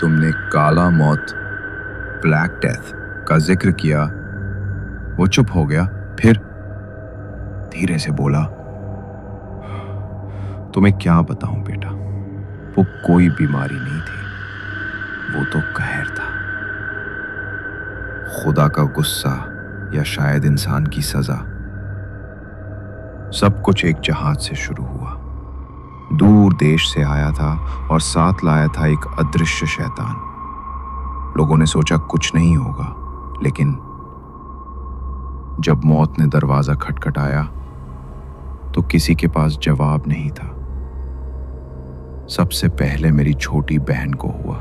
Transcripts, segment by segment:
तुमने काला मौत, ब्लैक डेथ का जिक्र किया। वो चुप हो गया, फिर धीरे से बोला, तुम्हें क्या बताऊं बेटा, वो कोई बीमारी नहीं थी, वो तो कहर था। खुदा का गुस्सा या शायद इंसान की सजा। सब कुछ एक जहाज से शुरू हुआ। दूर देश से आया था और साथ लाया था एक अदृश्य शैतान। लोगों ने सोचा कुछ नहीं होगा, लेकिन जब मौत ने दरवाजा खटखटाया तो किसी के पास जवाब नहीं था। सबसे पहले मेरी छोटी बहन को हुआ।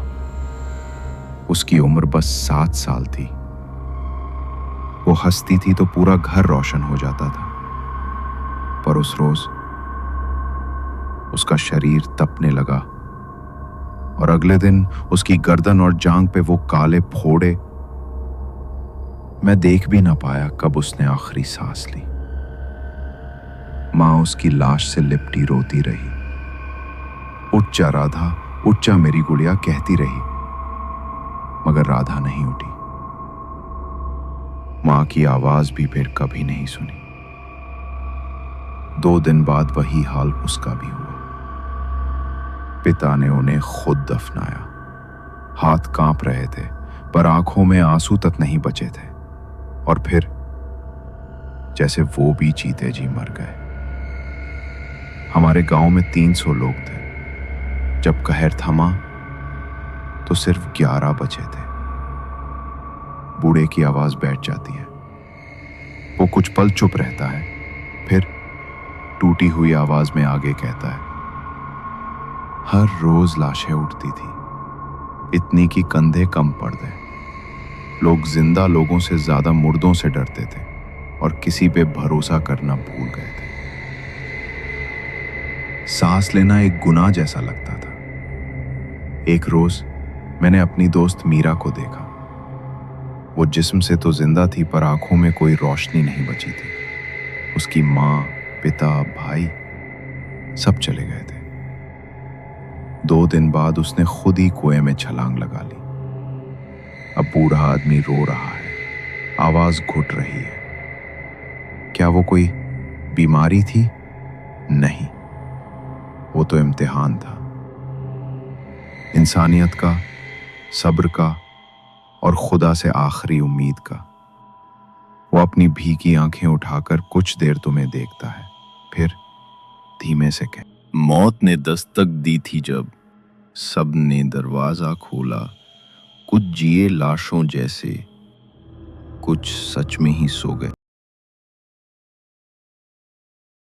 उसकी उम्र बस 7 साल थी। वो हंसती थी तो पूरा घर रोशन हो जाता था, पर उस रोज उसका शरीर तपने लगा और अगले दिन उसकी गर्दन और जांग पे वो काले फोड़े। मैं देख भी ना पाया कब उसने आखिरी सांस ली। मां उसकी लाश से लिपटी रोती रही। उठ जा राधा, उठ जा मेरी गुड़िया कहती रही, मगर राधा नहीं उठी। मां की आवाज भी फिर कभी नहीं सुनी। 2 दिन बाद वही हाल उसका भी हुआ। पिता ने उन्हें खुद दफनाया। हाथ कांप रहे थे, पर आंखों में आंसू तक नहीं बचे थे। और फिर जैसे वो भी जीते जी मर गए। हमारे गांव में 300 लोग थे। जब कहर थमा तो सिर्फ 11 बचे थे। बूढ़े की आवाज बैठ जाती है। वो कुछ पल चुप रहता है, फिर टूटी हुई आवाज में आगे कहता है, हर रोज लाशें उठती थी, इतनी कि कंधे कम पड़ गए। लोग जिंदा लोगों से ज्यादा मुर्दों से डरते थे और किसी पे भरोसा करना भूल गए थे। सांस लेना एक गुनाह जैसा लगता था। एक रोज मैंने अपनी दोस्त मीरा को देखा। वो जिस्म से तो जिंदा थी, पर आंखों में कोई रोशनी नहीं बची थी। उसकी माँ, पिता, भाई सब चले गए थे। 2 दिन बाद उसने खुद ही कुएं में छलांग लगा ली। अब बूढ़ा आदमी रो रहा है, आवाज घुट रही है। क्या वो कोई बीमारी थी? नहीं, वो तो इम्तिहान था। इंसानियत का, सब्र का और खुदा से आखिरी उम्मीद का। वो अपनी भीगी आंखें उठाकर कुछ देर तुम्हें देखता है, फिर धीमे से कह, मौत ने दस्तक दी थी जब सबने दरवाजा खोला। कुछ जिए लाशों जैसे, कुछ सच में ही सो गए।